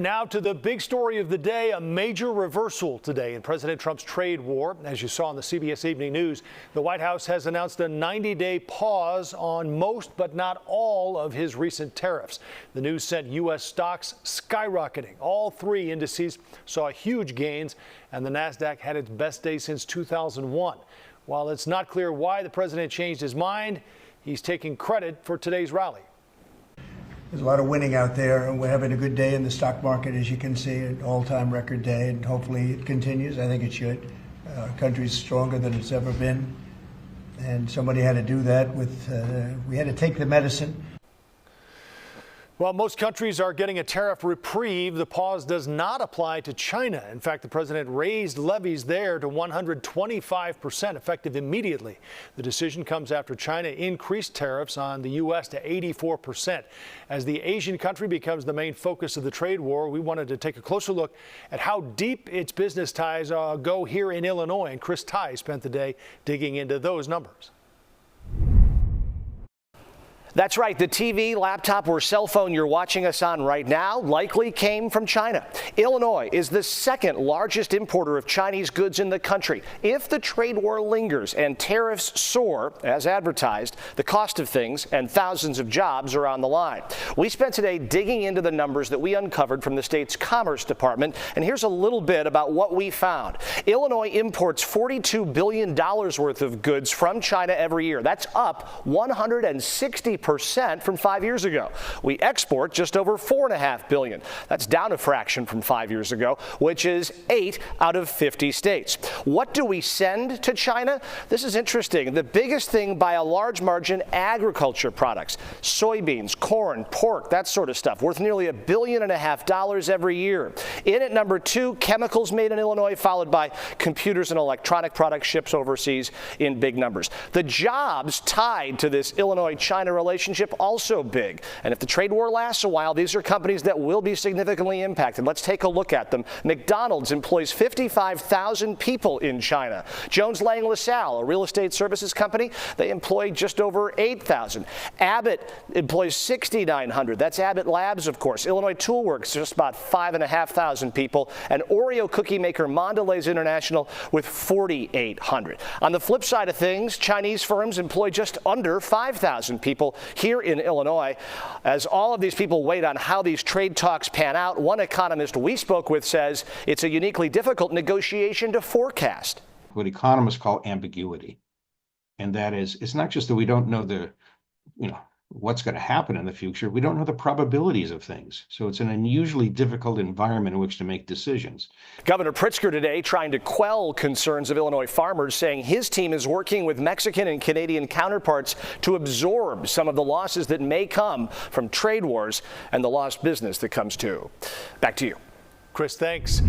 now to the big story of the day, a major reversal today in President Trump's trade war. As you saw on the CBS Evening News, the White House has announced a 90-day pause on most but not all of his recent tariffs. The news sent U.S. stocks skyrocketing. All three indices saw huge gains, and the Nasdaq had its best day since 2001. While it's not clear why the president changed his mind, he's taking credit for today's rally. There's a lot of winning out there, and we're having a good day in the stock market, as you can see, an all-time record day, and hopefully it continues. I think it should. Our country's stronger than it's ever been, and somebody had to do that. We had to take the medicine. Well, most countries are getting a tariff reprieve. The pause does not apply to China. In fact, the president raised levies there to 125%, effective immediately. The decision comes after China increased tariffs on the U.S. to 84%. As the Asian country becomes the main focus of the trade war, we wanted to take a closer look at how deep its business ties go here in Illinois. And Chris Tye spent the day digging into those numbers. That's right. The TV, laptop, or cell phone you're watching us on right now likely came from China. Illinois is the second largest importer of Chinese goods in the country. If the trade war lingers and tariffs soar, as advertised, the cost of things and thousands of jobs are on the line. We spent today digging into the numbers that we uncovered from the state's Commerce Department, and here's a little bit about what we found. Illinois imports $42 billion worth of goods from China every year. That's up 160% from 5 years ago. We export just over $4.5 billion. That's down a fraction from 5 years ago, which is 8 out of 50 states. What do we send to China? This is interesting. The biggest thing by a large margin, agriculture products, soybeans, corn, pork, that sort of stuff, worth nearly $1.5 billion every year. In at number 2, chemicals made in Illinois, followed by computers and electronic products shipped overseas in big numbers. The jobs tied to this Illinois-China relationship also big. And if the trade war lasts a while, these are companies that will be significantly impacted. Let's take a look at them. McDonald's employs 55,000 people in China. Jones Lang LaSalle, a real estate services company, they employ just over 8,000. Abbott employs 6,900. That's Abbott Labs, of course. Illinois Toolworks, just about 5,500 people. And Oreo cookie maker Mondelez International with 4,800. On the flip side of things, Chinese firms employ just under 5,000 people here in Illinois. As all of these people wait on how these trade talks pan out, one economist we spoke with says it's a uniquely difficult negotiation to forecast. What economists call ambiguity. And that is, it's not just that we don't know what's going to happen in the future, we don't know the probabilities of things. So it's an unusually difficult environment in which to make decisions. Governor Pritzker today trying to quell concerns of Illinois farmers, saying his team is working with Mexican and Canadian counterparts to absorb some of the losses that may come from trade wars and the lost business that comes too. Back to you. Chris, thanks.